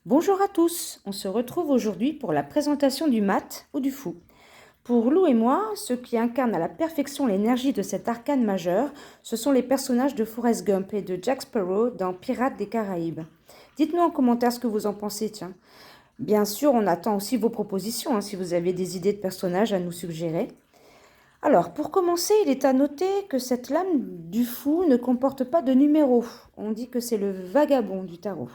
Bonjour à tous, on se retrouve aujourd'hui pour la présentation du mat ou du fou. Pour Lou et moi, ceux qui incarnent à la perfection l'énergie de cet arcane majeur, ce sont les personnages de Forrest Gump et de Jack Sparrow dans Pirates des Caraïbes. Dites-nous en commentaire ce que vous en pensez, tiens. Bien sûr, on attend aussi vos propositions, si vous avez des idées de personnages à nous suggérer. Alors, pour commencer, il est à noter que cette lame du fou ne comporte pas de numéro. On dit que c'est le vagabond du tarot.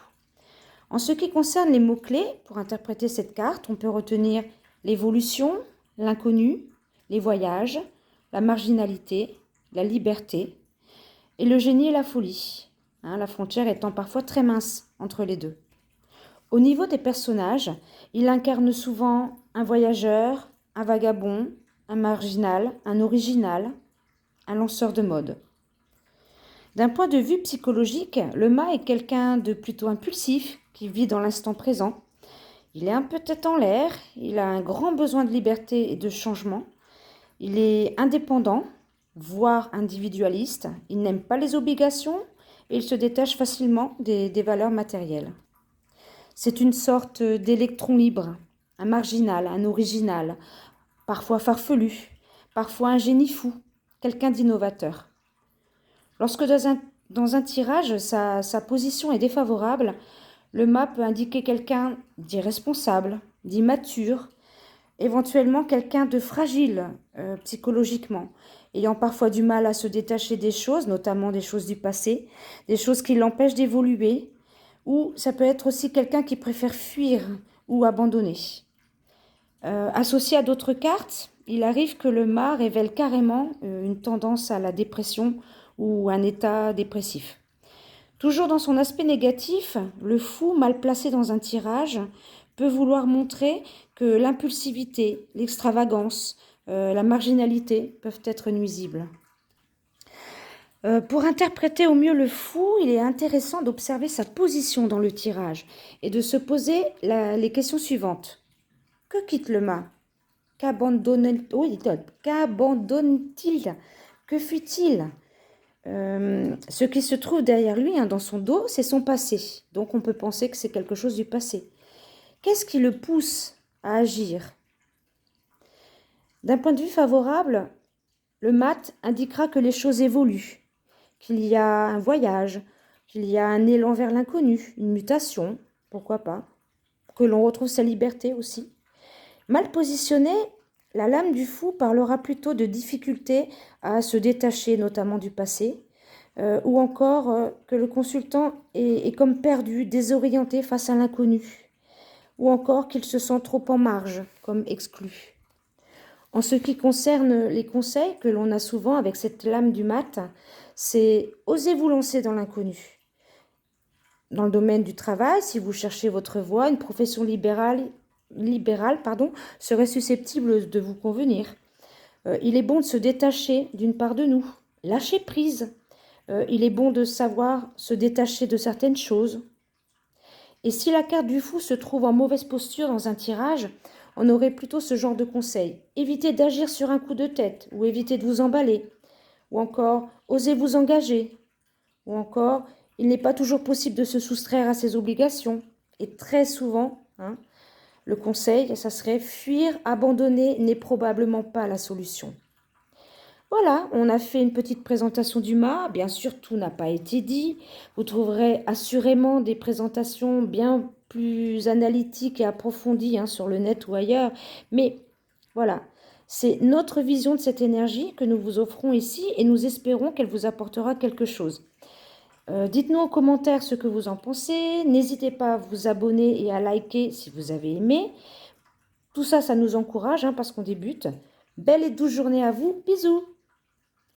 En ce qui concerne les mots-clés, pour interpréter cette carte, on peut retenir l'évolution, l'inconnu, les voyages, la marginalité, la liberté, et le génie et la folie, la frontière étant parfois très mince entre les deux. Au niveau des personnages, il incarne souvent un voyageur, un vagabond, un marginal, un original, un lanceur de mode. D'un point de vue psychologique, le mât est quelqu'un de plutôt impulsif, qui vit dans l'instant présent. Il est un peu tête en l'air, il a un grand besoin de liberté et de changement. Il est indépendant, voire individualiste. Il n'aime pas les obligations et il se détache facilement des valeurs matérielles. C'est une sorte d'électron libre, un marginal, un original, parfois farfelu, parfois un génie fou, quelqu'un d'innovateur. Lorsque dans un tirage, sa position est défavorable, le mât peut indiquer quelqu'un d'irresponsable, d'immature, éventuellement quelqu'un de fragile psychologiquement, ayant parfois du mal à se détacher des choses, notamment des choses du passé, des choses qui l'empêchent d'évoluer, ou ça peut être aussi quelqu'un qui préfère fuir ou abandonner. Associé à d'autres cartes, il arrive que le mât révèle carrément une tendance à la dépression ou un état dépressif. Toujours dans son aspect négatif, le fou mal placé dans un tirage peut vouloir montrer que l'impulsivité, l'extravagance, la marginalité peuvent être nuisibles. Pour interpréter au mieux le fou, il est intéressant d'observer sa position dans le tirage et de se poser les questions suivantes. Que quitte le mât? Qu'abandonne-t-il? Que fuit-il? Ce qui se trouve derrière lui, dans son dos, c'est son passé. Donc on peut penser que c'est quelque chose du passé. Qu'est-ce qui le pousse à agir? D'un point de vue favorable, le mat indiquera que les choses évoluent, qu'il y a un voyage, qu'il y a un élan vers l'inconnu, une mutation, pourquoi pas, que l'on retrouve sa liberté aussi. Mal positionné, la lame du fou parlera plutôt de difficultés à se détacher, notamment du passé, ou encore que le consultant est comme perdu, désorienté face à l'inconnu, ou encore qu'il se sent trop en marge, comme exclu. En ce qui concerne les conseils que l'on a souvent avec cette lame du mat, c'est osez vous lancer dans l'inconnu. Dans le domaine du travail, si vous cherchez votre voie, une profession libérale serait susceptible de vous convenir. Il est bon de se détacher d'une part de nous, lâcher prise. Il est bon de savoir se détacher de certaines choses. Et si la carte du fou se trouve en mauvaise posture dans un tirage, on aurait plutôt ce genre de conseil. Évitez d'agir sur un coup de tête, ou évitez de vous emballer, ou encore osez vous engager, ou encore il n'est pas toujours possible de se soustraire à ses obligations. Et très souvent, le conseil, ça serait fuir, abandonner n'est probablement pas la solution. Voilà, on a fait une petite présentation du mât. Bien sûr, tout n'a pas été dit. Vous trouverez assurément des présentations bien plus analytiques et approfondies sur le net ou ailleurs. Mais voilà, c'est notre vision de cette énergie que nous vous offrons ici et nous espérons qu'elle vous apportera quelque chose. Dites-nous en commentaire ce que vous en pensez. N'hésitez pas à vous abonner et à liker si vous avez aimé. Tout ça, ça nous encourage parce qu'on débute. Belle et douce journée à vous. Bisous!